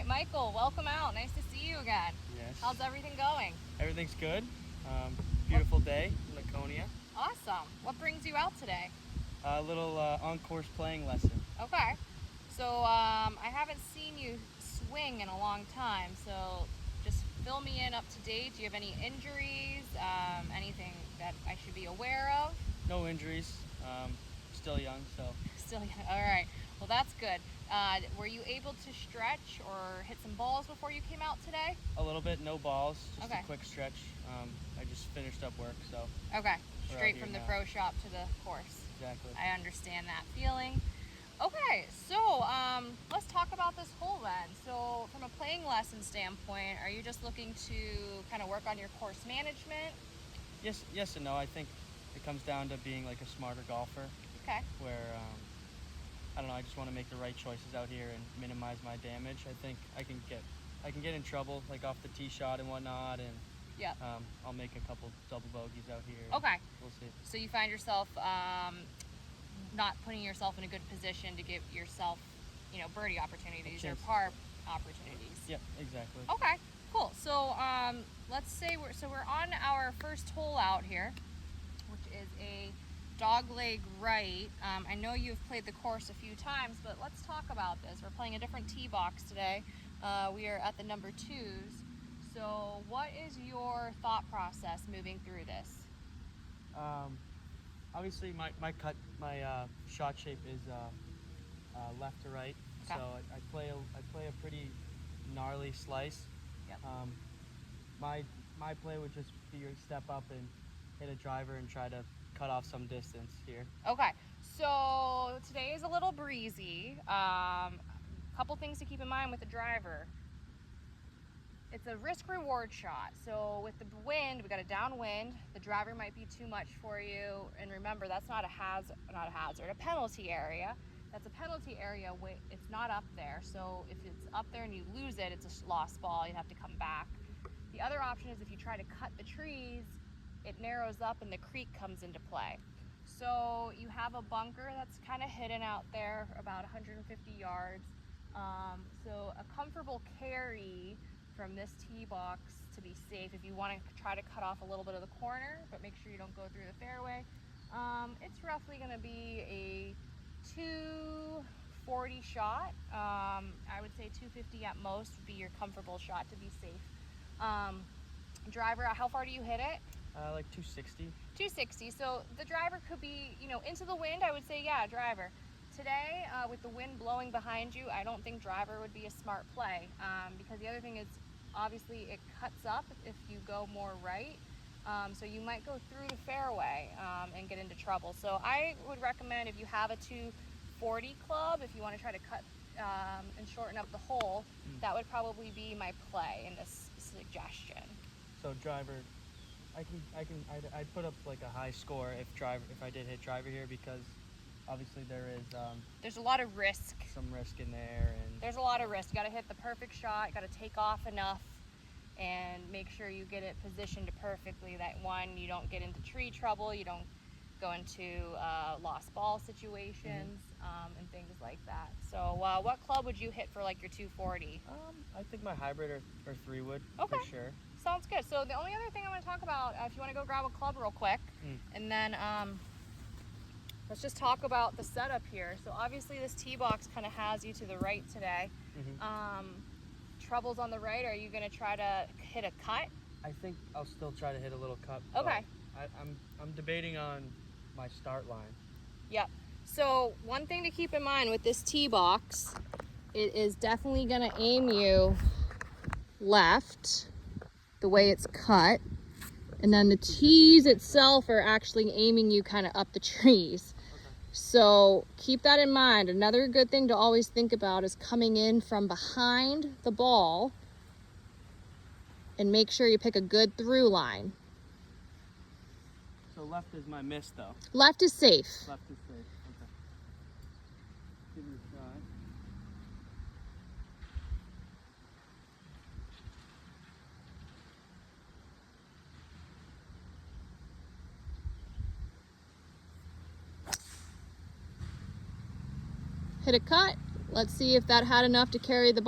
Michael, welcome out. Nice to see you again. Yes. How's everything going? Everything's good. Beautiful day in Laconia. Awesome. What brings you out today? A little on-course playing lesson. Okay. So I haven't seen you swing in a long time, so just fill me in up to date. Do you have any injuries? Anything that I should be aware of? No injuries. Still young, so. Still young. All right. Well, that's good. Were you able to stretch or hit some balls before you came out today? A little bit, no balls, just Okay. a quick stretch. I just finished up work, so. Okay. We're Straight out from here the now. pro shop to the course. Exactly. I understand that feeling. Okay, so let's talk about this hole then. So from a playing lesson standpoint, are you just looking to kind of work on your course management? Yes and no. I think it comes down to being like a smarter golfer, Okay. where I don't know. I just want to make the right choices out here and minimize my damage. I think I can get in trouble like off the tee shot and whatnot, and Yep. I'll make a couple double bogeys out here. Okay. We'll see. So you find yourself not putting yourself in a good position to give yourself, birdie opportunities or chance. par opportunities. Yep, exactly. Okay, cool. So let's say we're on our first hole out here, which is a dog leg right. I know you've played the course a few times, but let's talk about this. We're playing a different tee box today. We are at the number 2s. So what is your thought process moving through this? Obviously, my shot shape is left to right, Okay. so I play a pretty gnarly slice. Yep. My play would just be to step up and hit a driver and try to cut off some distance here. Okay, so today is a little breezy. Couple things to keep in mind with the driver. It's a risk-reward shot. So with the wind, we got a downwind. The driver might be too much for you. And remember, that's not a hazard, a penalty area. That's a penalty area. It's not up there. So if it's up there and you lose it, it's a lost ball. You have to come back. The other option is if you try to cut the trees, it narrows up and the creek comes into play. So you have a bunker that's kind of hidden out there, about 150 yards. So a comfortable carry from this tee box to be safe if you want to try to cut off a little bit of the corner, but make sure you don't go through the fairway. It's roughly going to be a 240 shot. I would say 250 at most would be your comfortable shot to be safe. Driver, how far do you hit it? Like 260. 260. So the driver could be, into the wind. I would say, yeah, driver. Today, with the wind blowing behind you, I don't think driver would be a smart play, because the other thing is, obviously, it cuts up if you go more right. So you might go through the fairway and get into trouble. So I would recommend, if you have a 240 club, if you want to try to cut and shorten up the hole, that would probably be my play in this suggestion. So driver, I'd put up like a high score if I did hit driver here, because obviously there is There's a lot of risk. some risk in there, and There's a lot of risk. You got to hit the perfect shot. You got to take off enough and make sure you get it positioned perfectly. That one, you don't get into tree trouble. You don't go into lost ball situations and things like that. So what club would you hit for like your 240? I think my hybrid or 3-wood Okay. for sure. Sounds good. So the only other thing I want to talk about, if you want to go grab a club real quick, and then let's just talk about the setup here. So obviously this tee box kind of has you to the right today. Troubles on the right. Are you going to try to hit a cut? I think I'll still try to hit a little cut. but Okay. I'm debating on my start line. Yep. So one thing to keep in mind with this tee box, it is definitely going to aim you left the way it's cut. And then the tees itself are actually aiming you kind of up the trees. So keep that in mind. Another good thing to always think about is coming in from behind the ball and make sure you pick a good through line. So left is my miss, though. Left is safe. Left is safe. Okay. Give it a try. Hit a cut. Let's see if that had enough to carry the ball.